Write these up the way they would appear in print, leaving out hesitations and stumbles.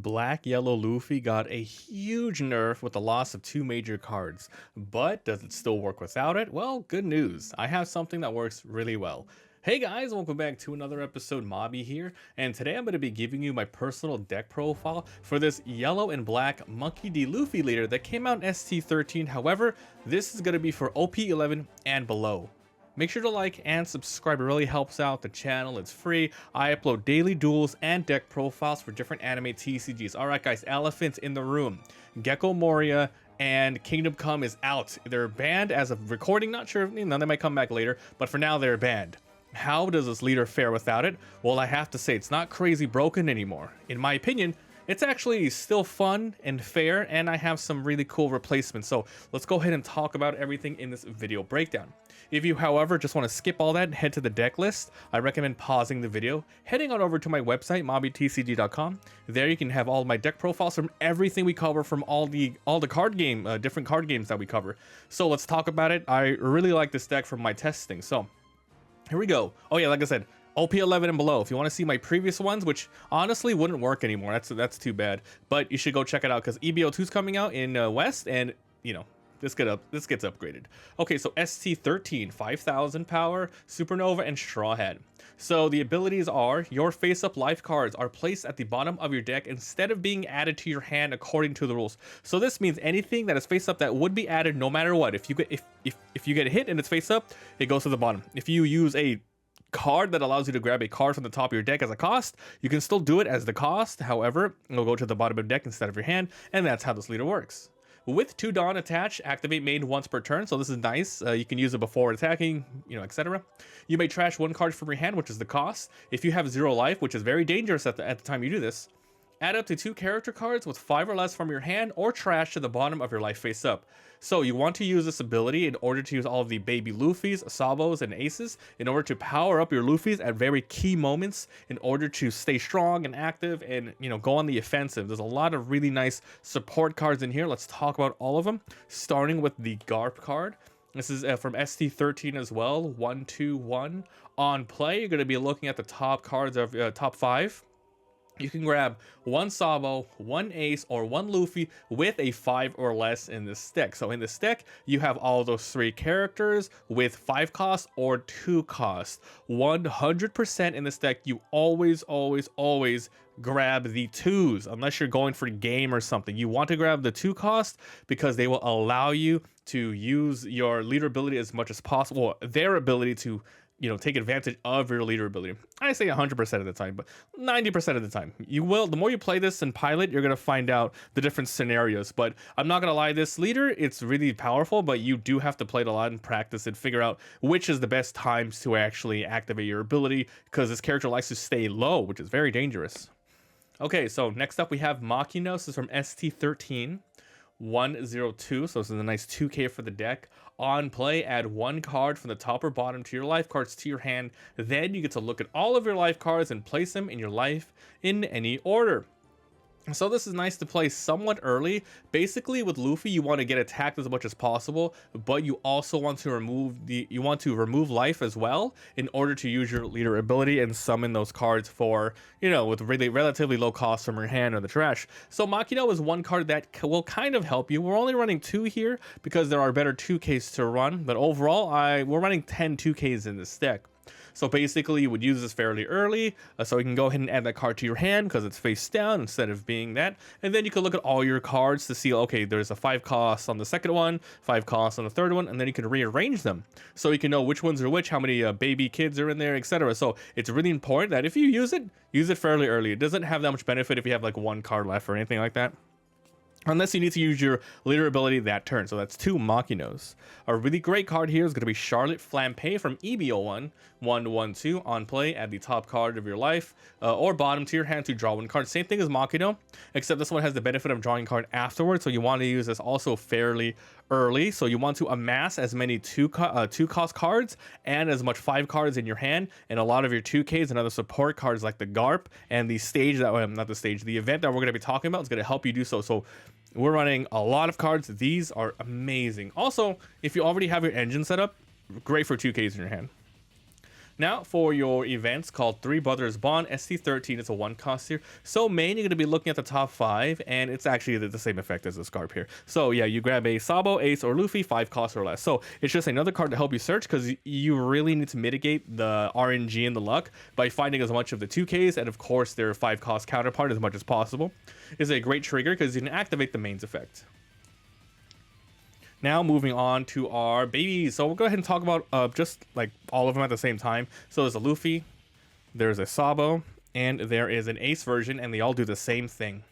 Black Yellow Luffy got a huge nerf with the loss of two major cards, but does it still work without it? Well, good news. I have something that works really well. Hey guys, welcome back to another episode. Mobby here, and today I'm going to be giving you my personal deck profile for this yellow and black Monkey D. Luffy leader that came out in ST13. However, this is going to be for OP11 and below. Make sure to like and subscribe, it really helps out the channel, it's free. I upload daily duels and deck profiles for different anime TCGs. Alright guys, elephants in the room. Geck Moria and Kingdom Come is out. They're banned as of recording, not sure, they might come back later, but for now they're banned. How does this leader fare without it? Well, I have to say, it's not crazy broken anymore. In my opinion, it's actually still fun and fair, and I have some really cool replacements. So let's go ahead and talk about everything in this video breakdown. If you, however, just want to skip all that and head to the deck list, I recommend pausing the video, heading on over to my website, mobbytcg.com. There you can have all my deck profiles from everything we cover, from all the card game, different card games that we cover. So let's talk about it. I really like this deck from my testing. So here we go. Oh yeah, like I said, OP11 and below. If you want to see my previous ones, which honestly wouldn't work anymore, that's too bad. But you should go check it out because EBO2 is coming out in West, and you know this gets upgraded. Okay, so ST13, 5000 power, Supernova, and Straw Hat. So the abilities are: your face-up life cards are placed at the bottom of your deck instead of being added to your hand according to the rules. So this means anything that is face-up that would be added no matter what. If you get hit and it's face-up, it goes to the bottom. If you use a card that allows you to grab a card from the top of your deck as a cost, you can still do it as the cost. However, it'll go to the bottom of the deck instead of your hand, and that's how this leader works. With 2 Dawn attached, activate main once per turn, so this is nice. You can use it before attacking, etc. You may trash 1 card from your hand, which is the cost. If you have 0 life, which is very dangerous at the time you do this, add up to 2 character cards with 5 or less from your hand or trash to the bottom of your life face up. So you want to use this ability in order to use all of the baby Luffys, Sabos, and Aces in order to power up your Luffys at very key moments in order to stay strong and active and, go on the offensive. There's a lot of really nice support cards in here. Let's talk about all of them, starting with the Garp card. This is from ST13 as well, 121. On play, you're going to be looking at the top cards of top 5. You can grab 1 Sabo, 1 Ace, or 1 Luffy with a 5 or less in this deck. So in this deck, you have all those 3 characters with 5 cost or 2 cost. 100% in this deck, you always grab the 2s, unless you're going for game or something. You want to grab the 2 cost because they will allow you to use your leader ability as much as possible, their ability to take advantage of your leader ability. I say 100% of the time, but 90% of the time. You will, the more you play this in Pilot, you're going to find out the different scenarios. But I'm not going to lie, this leader, it's really powerful, but you do have to play it a lot and practice and figure out which is the best times to actually activate your ability, because this character likes to stay low, which is very dangerous. Okay, so next up we have Makino. This is from ST13. 102, so this is a nice 2k for the deck. On play, add 1 card from the top or bottom to your life cards to your hand. Then you get to look at all of your life cards and place them in your life in any order. So this is nice to play somewhat early. Basically, with Luffy, you want to get attacked as much as possible, but you also want to remove life as well in order to use your leader ability and summon those cards for, with really relatively low cost from your hand or the trash. So Makino is 1 card that will kind of help you. We're only running 2 here because there are better 2Ks to run, but overall, we're running 10 2Ks in this deck. So basically, you would use this fairly early, so you can go ahead and add that card to your hand because it's face down instead of being that. And then you can look at all your cards to see, okay, there's a 5 cost on the second one, 5 costs on the third one, and then you can rearrange them. So you can know which ones are which, how many baby kids are in there, etc. So it's really important that if you use it fairly early. It doesn't have that much benefit if you have like 1 card left or anything like that, unless you need to use your leader ability that turn. So that's 2 Makinos. A really great card here is going to be Charlotte Flampe from EBO1, 112. On play, add the top card of your life or bottom to your hand to draw 1 card. Same thing as Makino, except this one has the benefit of drawing a card afterwards. So you want to use this also fairly early. So you want to amass as many 2 cost cards and as much 5 cards in your hand, and a lot of your 2Ks and other support cards like the Garp and the stage the event that we're going to be talking about is going to help you do so. So we're running a lot of cards. These are amazing. Also, if you already have your engine set up, great for 2Ks in your hand. Now for your events called Three Brothers Bond, ST13 is a 1-cost here. So main, you're going to be looking at the top 5, and it's actually the same effect as this card here. So yeah, you grab a Sabo, Ace, or Luffy, 5 costs or less. So it's just another card to help you search, because you really need to mitigate the RNG and the luck by finding as much of the 2Ks, and of course their 5-cost counterpart as much as possible. Is a great trigger because you can activate the main's effect. Now moving on to our babies. So we'll go ahead and talk about just like all of them at the same time. So there's a Luffy, there's a Sabo, and there is an Ace version, and they all do the same thing.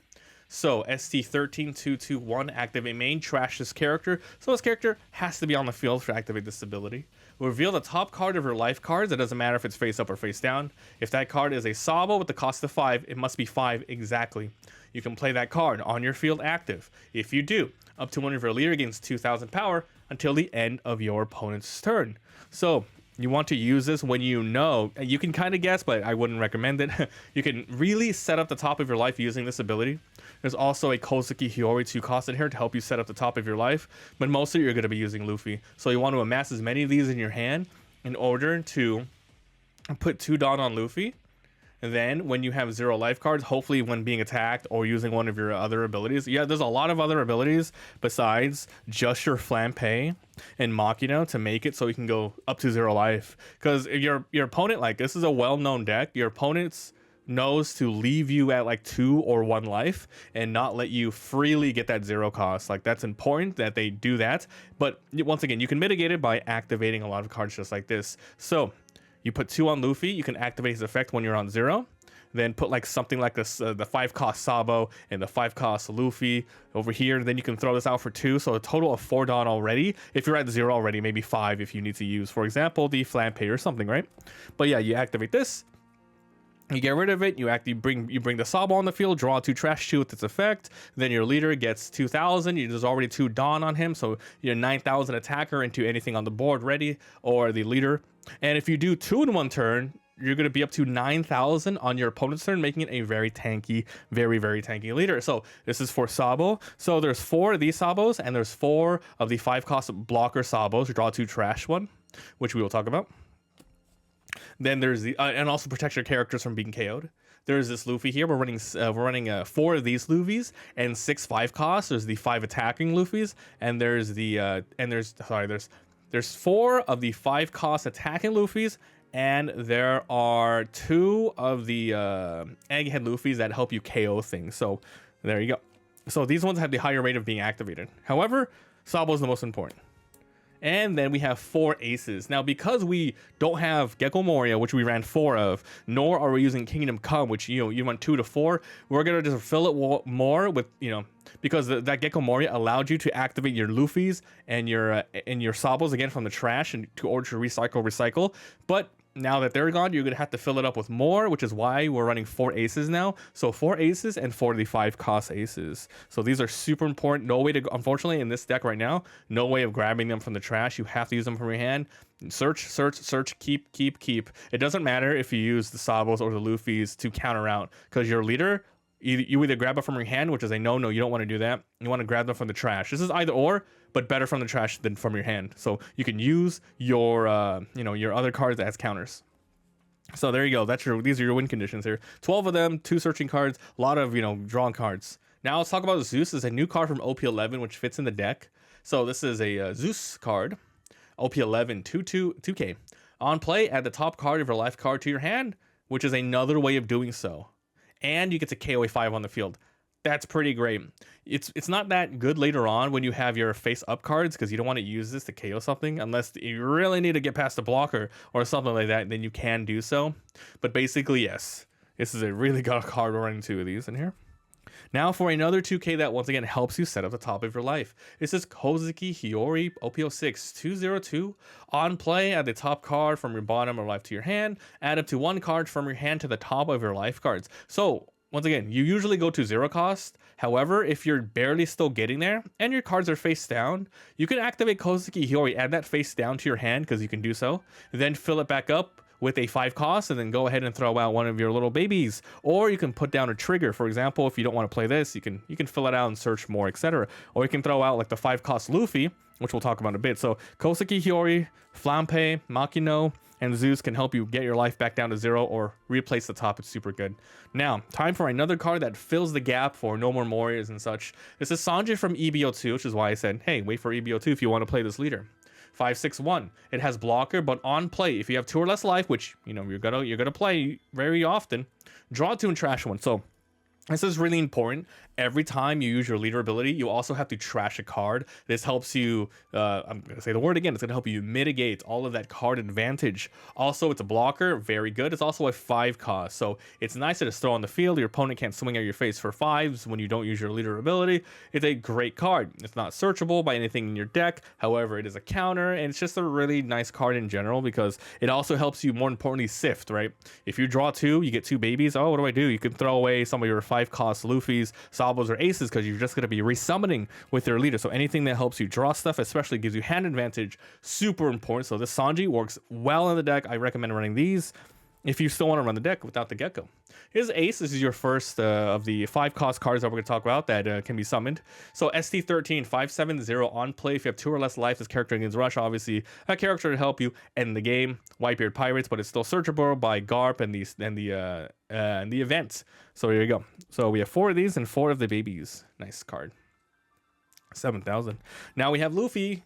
So ST13 activate main, trash this character. So this character has to be on the field to activate this ability. Reveal the top card of your life cards. It doesn't matter if it's face up or face down. If that card is a Sabo with the cost of 5, it must be 5 exactly. You can play that card on your field active. If you do, up to one of your leader gains 2,000 power until the end of your opponent's turn. So you want to use this when you know, you can kind of guess, but I wouldn't recommend it. You can really set up the top of your life using this ability. There's also a Kozuki Hiyori 2-cost in here to help you set up the top of your life, but mostly you're going to be using Luffy. So you want to amass as many of these in your hand in order to put 2 Dawn on Luffy. And then when you have 0 life cards, hopefully when being attacked or using one of your other abilities. Yeah, there's a lot of other abilities besides just your Flampe and Machina to make it so you can go up to 0 life. Because if your opponent, like, this is a well-known deck, your opponent's knows to leave you at like 2 or 1 life and not let you freely get that 0 cost. Like, that's important that they do that. But once again, you can mitigate it by activating a lot of cards just like this. So you put 2 on Luffy, you can activate his effect when you're on 0. Then put like something like this, the 5-cost Sabo and the 5-cost Luffy over here. Then you can throw this out for 2. So a total of 4 Dawn already. If you're at 0 already, maybe 5 if you need to use, for example, the Flampe or something, right? But yeah, you activate this. You get rid of it, you bring the Sabo on the field, draw 2 trash 2 with its effect, then your leader gets 2,000, there's already 2 Dawn on him, so you're 9,000 attacker into anything on the board ready, or the leader. And if you do 2 in 1 turn, you're going to be up to 9,000 on your opponent's turn, making it a very tanky, very, very tanky leader. So this is for Sabo. So there's 4 of these Sabos, and there's 4 of the 5-cost blocker Sabos. You draw 2 trash 1, which we will talk about. Then there's the and also protect your characters from being KO'd. There's this Luffy here. We're running 4 of these Luffys and 6 5-costs. There's the 5 attacking Luffys, and there's the there's 4 of the 5-cost attacking Luffys, and there are 2 of the egghead Luffys that help you KO things. So there you go. So these ones have the higher rate of being activated. However, Sabo is the most important. And then we have 4 aces. Now, because we don't have Geck Moria, which we ran 4 of, nor are we using Kingdom Come, which, you want 2 to 4, we're going to just fill it more with, because that Geck Moria allowed you to activate your Luffys and your Sabos again from the trash and to order to recycle. But now that they're gone, you're going to have to fill it up with more, which is why we're running 4 aces now. So 4 aces and 4 of the 5-cost aces. So these are super important. No way to, unfortunately, in this deck right now, no way of grabbing them from the trash. You have to use them from your hand. Search, keep. It doesn't matter if you use the Sabos or the Luffys to counter out, because your leader, you either grab it from your hand, which is a no, you don't want to do that. You want to grab them from the trash. This is either or, but better from the trash than from your hand. So you can use your your other cards as counters. So there you go. These are your win conditions here. 12 of them, 2 searching cards, a lot of drawn cards. Now let's talk about Zeus. This is a new card from OP11 which fits in the deck. So this is a Zeus card, OP11 2K. On play, add the top card of your life card to your hand, which is another way of doing so. And you get to KO a 5 on the field. That's pretty great. It's not that good later on when you have your face up cards, because you don't want to use this to KO something unless you really need to get past the blocker or something like that. Then you can do so. But basically, yes, this is a really good card. We're running 2 of these in here. Now for another 2K that once again helps you set up the top of your life. This is Kozuki Hiyori OP06 202. On play, add the top card from your bottom of life to your hand. Add up to 1 card from your hand to the top of your life cards. So once again, you usually go to 0 cost. However, if you're barely still getting there and your cards are face down, you can activate Kozuki Hiyori, add that face down to your hand, because you can do so. Then fill it back up with a 5 cost, and then go ahead and throw out one of your little babies. Or you can put down a trigger. For example, if you don't want to play this, you can fill it out and search more, etc. Or you can throw out like the 5 cost Luffy, which we'll talk about in a bit. So Kozuki Hiyori, Flampe, Makino, and Zeus can help you get your life back down to 0 or replace the top. It's super good. Now, time for another card that fills the gap for no more Morias and such. This is Sanji from EBO2, which is why I said, hey, wait for EBO2 if you want to play this leader. 561. It has blocker, but on play, if you have 2 or less life, which you know you're gonna play very often, draw 2 and trash 1. So this is really important. Every time you use your leader ability, you also have to trash a card. This helps you, I'm going to say the word again, it's going to help you mitigate all of that card advantage. Also, it's a blocker, very good. It's also a 5 cost, so it's nice to just throw on the field. Your opponent can't swing at your face for 5s when you don't use your leader ability. It's a great card. It's not searchable by anything in your deck. However, it is a counter, and it's just a really nice card in general because it also helps you, more importantly, sift, right? If you draw 2, you get 2 babies. Oh, what do? You can throw away some of your 5 cost Luffy's, Sabos, or Aces because you're just going to be resummoning with your leader. So anything that helps you draw stuff, especially gives you hand advantage, super important. So this Sanji works well in the deck. I recommend running these if you still want to run the deck without the Gecko. His Ace, this is your first of the 5 cost cards that we're going to talk about that can be summoned. So ST13 570 on play. If you have 2 or less life, this character gains Rush. Obviously, a character to help you end the game. Whitebeard Pirates, but it's still searchable by Garp and the event. So here you go. So we have 4 of these and 4 of the babies. Nice card. 7,000. Now we have Luffy.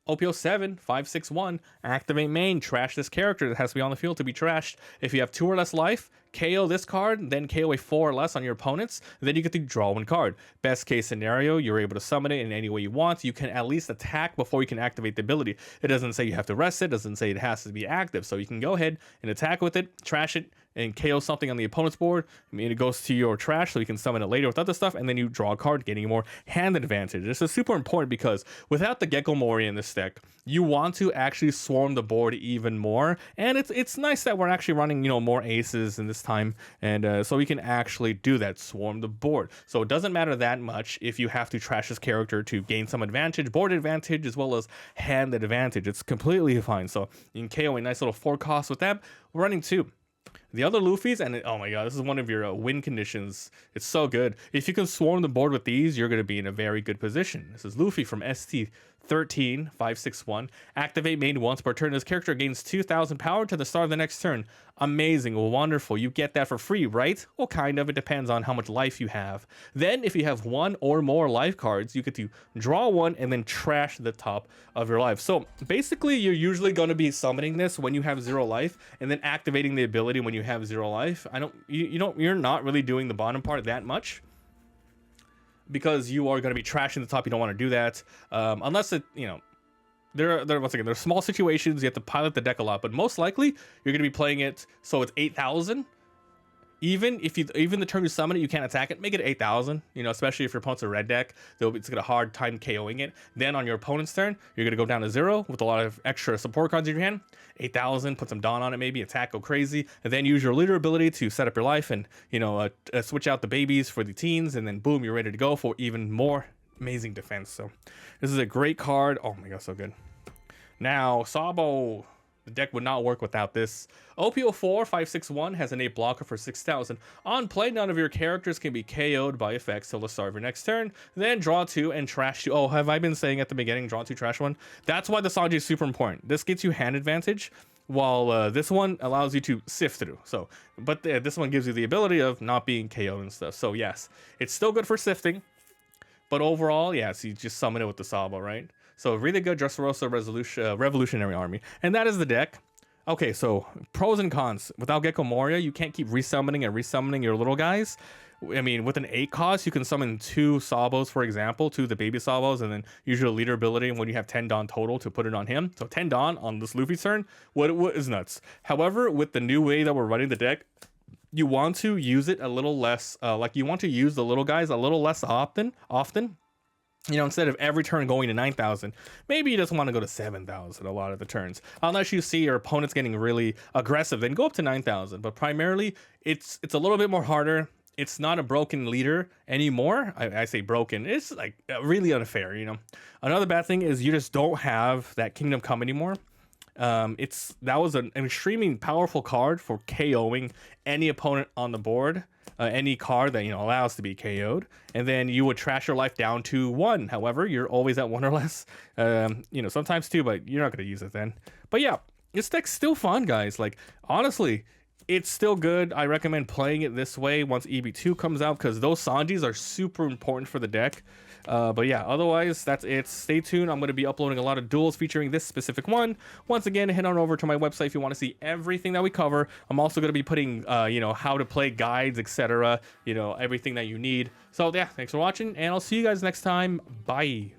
OP11 561. Activate main. Trash this character that has to be on the field to be trashed. If you have 2 or less life, KO this card, then KO a 4 or less on your opponents, then you get to draw 1 card. Best case scenario, you're able to summon it in any way you want. You can at least attack before you can activate the ability. It doesn't say you have to rest it, doesn't say it has to be active. So you can go ahead and attack with it, trash it, and KO something on the opponent's board. I mean, it goes to your trash so you can summon it later with other stuff, and then you draw a card, getting more hand advantage. This is super important because without the Geck Moria in this deck, you want to actually swarm the board even more, and it's nice that we're actually running, you know, more aces in this time, and so we can actually do that, swarm the board. So it doesn't matter that much if you have to trash this character to gain some advantage, board advantage, as well as hand advantage. It's completely fine. So you can KO a nice little 4 cost with that. We're running 2. The other Luffy's, and oh my god, this is one of your win conditions. It's so good. If you can swarm the board with these, you're going to be in a very good position. This is Luffy from ST13 561. Activate main once per turn. This character gains 2,000 power to the start of the next turn. Amazing, wonderful. You get that for free, right? Well, kind of. It depends on how much life you have. Then, if you have 1 or more life cards, you get to draw 1 and then trash the top of your life. So basically, you're usually going to be summoning this when you have 0 life, and then activating the ability when you have 0 life. You're not really doing the bottom part that much, because you are going to be trashing the top. You don't want to do that unless it, you know, once again, there's small situations you have to pilot the deck a lot, but most likely you're going to be playing it so it's 8,000. Even the turn you summon it, you can't attack it. Make it 8,000. You know, especially if your opponent's a red deck, it's got a hard time KOing it. Then on your opponent's turn, you're gonna go down to 0 with a lot of extra support cards in your hand. 8,000. Put some Dawn on it, maybe attack, go crazy, and then use your leader ability to set up your life and, you know, switch out the babies for the teens, and then boom, you're ready to go for even more amazing defense. So this is a great card. Oh my god, so good. Now Sabo. The deck would not work without this. OP04 561 has an 8 blocker for 6,000. On play, none of your characters can be KO'd by effects till the start of your next turn. Then draw 2 and trash 2. Oh, have I been saying at the beginning, draw 2, trash 1? That's why the Sanji is super important. This gets you hand advantage, while this one allows you to sift through. So, but this one gives you the ability of not being KO'd and stuff. So yes, it's still good for sifting, but overall, yes, you just summon it with the Sabo, right? So really good Dressrosa Revolutionary Army. And that is the deck. Okay, so pros and cons. Without Geck Moria, you can't keep resummoning and resummoning your little guys. I mean, with an 8 cost, you can summon 2 Sabos, for example, 2 of the baby Sabos, and then use your leader ability when you have 10 Dawn total to put it on him. So 10 Dawn on this Luffy turn, what is nuts. However, with the new way that we're running the deck, you want to use it a little less, you want to use the little guys a little less often. You know, instead of every turn going to 9,000, maybe you just want to go to 7,000 a lot of the turns. Unless you see your opponent's getting really aggressive, then go up to 9,000. But primarily, it's a little bit more harder. It's not a broken leader anymore. I say broken. It's like really unfair, you know. Another bad thing is you just don't have that Kingdom Come anymore. That was an extremely powerful card for KOing any opponent on the board. Any card that, you know, allows to be KO'd, and then you would trash your life down to 1. However, you're always at 1 or less. You know, sometimes 2, but you're not going to use it then. But yeah, this deck's still fun, guys. Like, honestly, it's still good. I recommend playing it this way once EB2 comes out, because those Sanjis are super important for the deck. But yeah, otherwise, that's it. Stay tuned. I'm going to be uploading a lot of duels featuring this specific one. Once again, head on over to my website if you want to see everything that we cover. I'm also going to be putting, you know, how to play guides, etc. You know, everything that you need. So yeah, thanks for watching, and I'll see you guys next time. Bye.